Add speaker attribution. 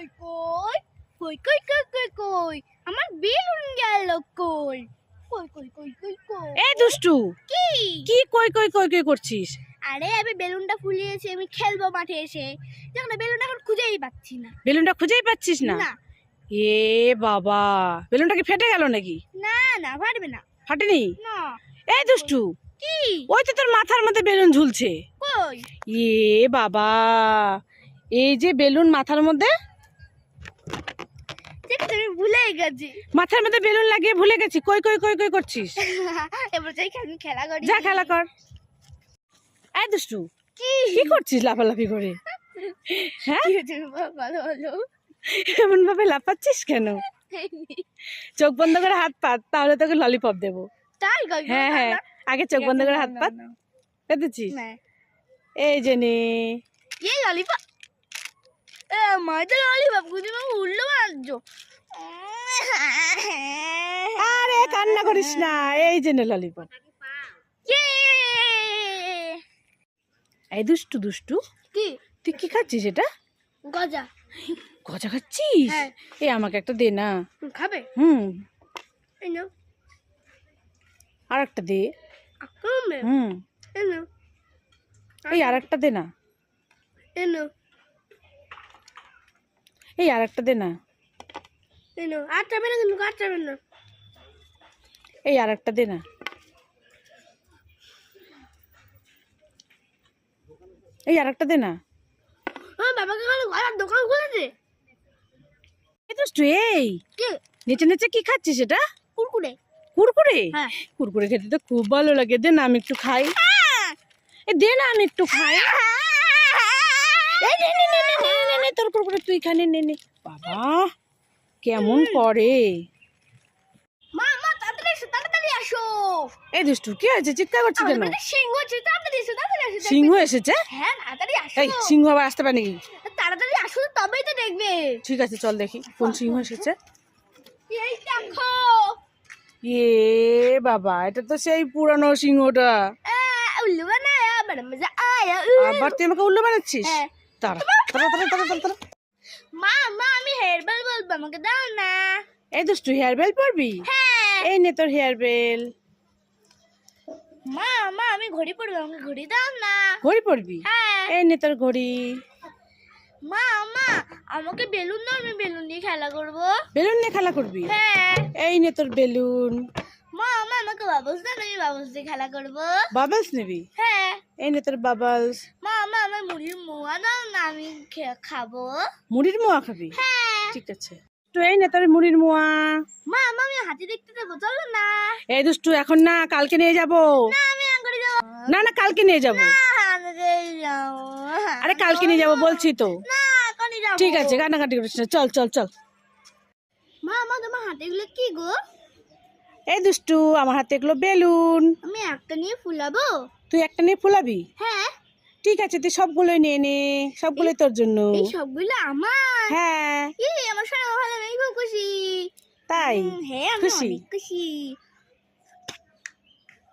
Speaker 1: কই কই কই কই কই কই কই আমার বেলুন গেল কই কই কই কই কই কই
Speaker 2: এই দুষ্টু,
Speaker 1: কি
Speaker 2: কি কই কই কই কই করছিস?
Speaker 1: আরে আমি বেলুনটা ফুলিয়েছি, আমি খেলবো মাঠে এসে, দেখো না বেলুনটা এখন খুঁজেই পাচ্ছি না।
Speaker 2: বেলুনটা খুঁজেই পাচ্ছিস না?
Speaker 1: না
Speaker 2: এ বাবা, বেলুনটা কি ফেটে গেল নাকি?
Speaker 1: না না ফাটবে না।
Speaker 2: ফাটেনি?
Speaker 1: না
Speaker 2: এই দুষ্টু,
Speaker 1: কি
Speaker 2: ওই তো তোর মাথার মধ্যে বেলুন ঝুলছে।
Speaker 1: কই
Speaker 2: এ বাবা, এই যে বেলুন মাথার মধ্যে,
Speaker 1: ঠিক আছে আমি ভুলে গেছি।
Speaker 2: মাথার মধ্যে বেলুন লাগিয়ে ভুলে গেছি। কই কই কই কই করছিস?
Speaker 1: এবার যাই আমি খেলা করি।
Speaker 2: যা খেলা কর। এই দুষ্টু,
Speaker 1: কি
Speaker 2: কি করছিস লাফালাফি করে? হ্যাঁ,
Speaker 1: কি হয়েছে? ভালো ভালো
Speaker 2: এমন ভাবে লাফাচ্ছিস কেন? চোখ বন্ধ করে হাত পাত, তাহলে তোকে ললিপপ দেবো।
Speaker 1: তাই কই
Speaker 2: হ্যাঁ হ্যাঁ, আগে চোখ বন্ধ করে হাত পাত। পেতেছিস?
Speaker 1: না
Speaker 2: এই যে নে।
Speaker 1: ये लॉलीपॉप मजा लॉलीपॉप कुछ मैं उल्लू मारजो
Speaker 2: আরে কান্না করিস না, এই যে নে ললিপপ।
Speaker 1: ये
Speaker 2: এই দুষ্টু দুষ্টু,
Speaker 1: কি
Speaker 2: তুই কি খাচ্ছিস এটা?
Speaker 1: গজা
Speaker 2: গজা খাচ্ছিস?
Speaker 1: হ্যাঁ।
Speaker 2: এই আমাকে একটা দে না।
Speaker 1: খাবে
Speaker 2: হুম,
Speaker 1: এই নাও
Speaker 2: আর একটা দে।
Speaker 1: খাবে
Speaker 2: হুম,
Speaker 1: এই নাও
Speaker 2: এই আর একটা দে না।
Speaker 1: এই নাও
Speaker 2: এই আর একটা দে না।
Speaker 1: এই নাও আর যাবে না কিন্তু আর যাবে না
Speaker 2: এই আর একটা দে না। এই আর একটা দে না।
Speaker 1: আমার বাবাকে কাল গলার দোকান খুলেছে।
Speaker 2: এই দুষ্টু, এই
Speaker 1: কি
Speaker 2: নেচে নেচে কি খাচ্ছিস এটা?
Speaker 1: কুরকুরে
Speaker 2: কুরকুরে?
Speaker 1: হ্যাঁ
Speaker 2: কুরকুরে খেতে তো খুব ভালো লাগে, দে না আমি একটু খাই। এ দে না আমি একটু খাই। এই নে নে নে নে নে নে নে, তোর কুরকুরে তুই খানে, নে নে। বাবা কেমন করে!
Speaker 1: মা মা তাড়াতাড়ি আসো
Speaker 2: এই দুষ্টু, কি হয়েছে? চিৎকার করছিস কেন?
Speaker 1: আমাদের সিংহ আছে, তাড়াতাড়ি এসো দেখবে।
Speaker 2: সিংহ এসেছে?
Speaker 1: হ্যাঁ তাড়াতাড়ি আসো
Speaker 2: এই সিংহ আবার আসতে পারে নাকি?
Speaker 1: তাড়াতাড়ি আসো তবেই তো দেখবে।
Speaker 2: ঠিক আছে, চল দেখি কোন সিংহ এসেছে।
Speaker 1: এই দেখো
Speaker 2: এ বাবা, এটা তো সেই পুরানো সিংহটা।
Speaker 1: উল্লু বানায়া বড় মজা আয়া
Speaker 2: আবার তুই আমাকে উল্লু বানাচ্ছিস?
Speaker 1: হ্যাঁ।
Speaker 2: তারা তারা তারা তারা তারা তারা।
Speaker 1: মা মা আমি হেয়ার বেল বলবো, আমাকে দাও না।
Speaker 2: এই দুষ্টু, হেয়ার বেল পরবি?
Speaker 1: হ্যাঁ
Speaker 2: এই নে তোর হেয়ার বেল।
Speaker 1: মা মা আমি ঘড়ি পরবো, আমাকে ঘড়ি দাও না।
Speaker 2: ঘড়ি পরবি?
Speaker 1: হ্যাঁ
Speaker 2: এই নে তোর ঘড়ি।
Speaker 1: মা মা আমাকে বেলুন দাও, আমি বেলুন দিয়ে খেলা করবো।
Speaker 2: বেলুন নিয়ে খেলা করবি?
Speaker 1: হ্যাঁ
Speaker 2: এই নে তোর বেলুন।
Speaker 1: মা মা আমাকে বাবলস দাও, আমি বাবলস দিয়ে খেলা করবো।
Speaker 2: বাবলস নিবি?
Speaker 1: হ্যাঁ
Speaker 2: এই নে তোর বাবলস।
Speaker 1: মা মা আমার মুড়ির মোয়া দাও না, আমি খাবো।
Speaker 2: মুড়ির মোয়া খাবি?
Speaker 1: হ্যাঁ
Speaker 2: ঠিক আছে, তো এই নে তোর মুড়ির মোয়া।
Speaker 1: মা মা আমি হাতি দেখতে যাবো, চলো না।
Speaker 2: এই দুষ্টু, এখন না, কালকে নিয়ে যাবো।
Speaker 1: না আমি আঙ্গুরে যাবো
Speaker 2: না না, কালকে নিয়ে যাবো।
Speaker 1: আঙ্গুরে যাবো।
Speaker 2: আরে কালকে নিয়ে যাবো বলছি তো।
Speaker 1: না এখনই যাবো।
Speaker 2: ঠিক আছে, কান্নাকাটি করিস না, চল চল চল।
Speaker 1: মা মা তোমার হাতে এগুলো কি গো?
Speaker 2: এই দুষ্টু, আমার হাতে এগুলো বেলুন।
Speaker 1: আমি একটা নিয়ে ফুলাবো?
Speaker 2: তুই একটা নিয়ে ফুলাবি?
Speaker 1: হ্যাঁ
Speaker 2: ঠিক আছে, তুই সবগুলোই নিয়ে নে, সবগুলোই তোর জন্য।
Speaker 1: এই সবগুলো আমার?
Speaker 2: হ্যাঁ।
Speaker 1: আমার শোনা ভালো, আমি খুব খুশি।
Speaker 2: তাই?
Speaker 1: হ্যাঁ আমি
Speaker 2: খুশি?
Speaker 1: অনেক খুশি।